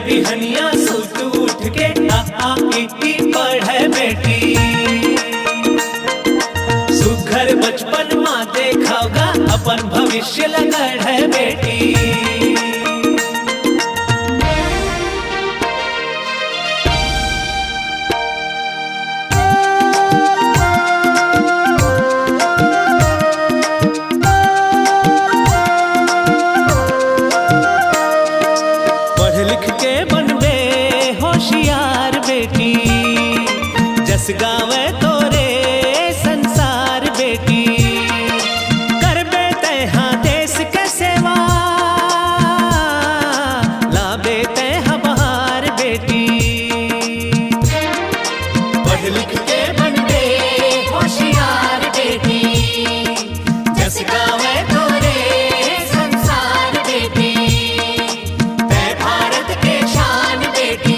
बिहनिया सुत उठ के आ इति पढ़े बेटी। सुघर बचपन माँ देखोगा अपन भविष्य लगड़ है बेटी। होशियार बेटी जस गावे तोरे संसार बेटी। कर बेते हाँ देश के सेवा ला बेते हाँ बहार बेटी। पढ़ लिख के बन बे होशियार बेटी जस गावे तोरे संसार बेटी। मैं भारत के शान बेटी,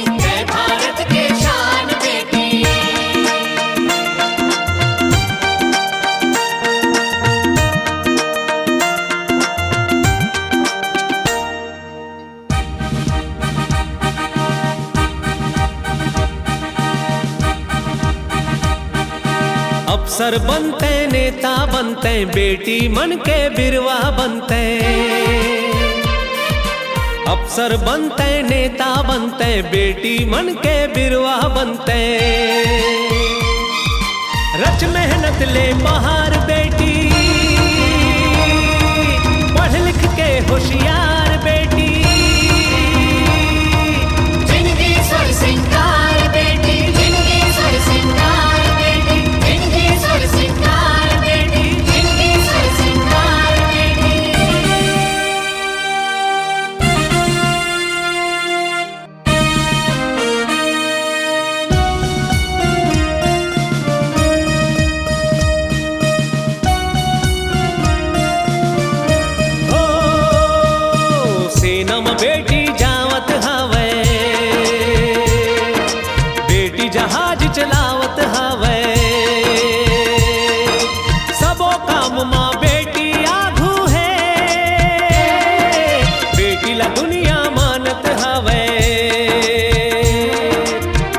अफसर बनते नेता बनते बेटी मन के बिरवा बनते। अफसर बनते नेता बनते बेटी मन के बिरवा बनते। रच मेहनत ले बहार बेटी पढ़ लिख के होशियार बेटी। जिंदगी स्वर सिंगार बेटी, जिंदगी स्वर सिंगार बेटी, जिंदगी स्वर सिंगार बेटी, जिंदगी स्वर सिंगार बेटी। सेना में बेटी जावत हवे, बेटी जहाज चलावत हवे। सबो काम माँ बेटी आगू है, बेटी ला दुनिया मानत हवे।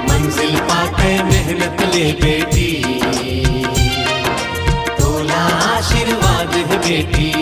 मंजिल पाके मेहनत ले बेटी, तोला आशीर्वाद है बेटी।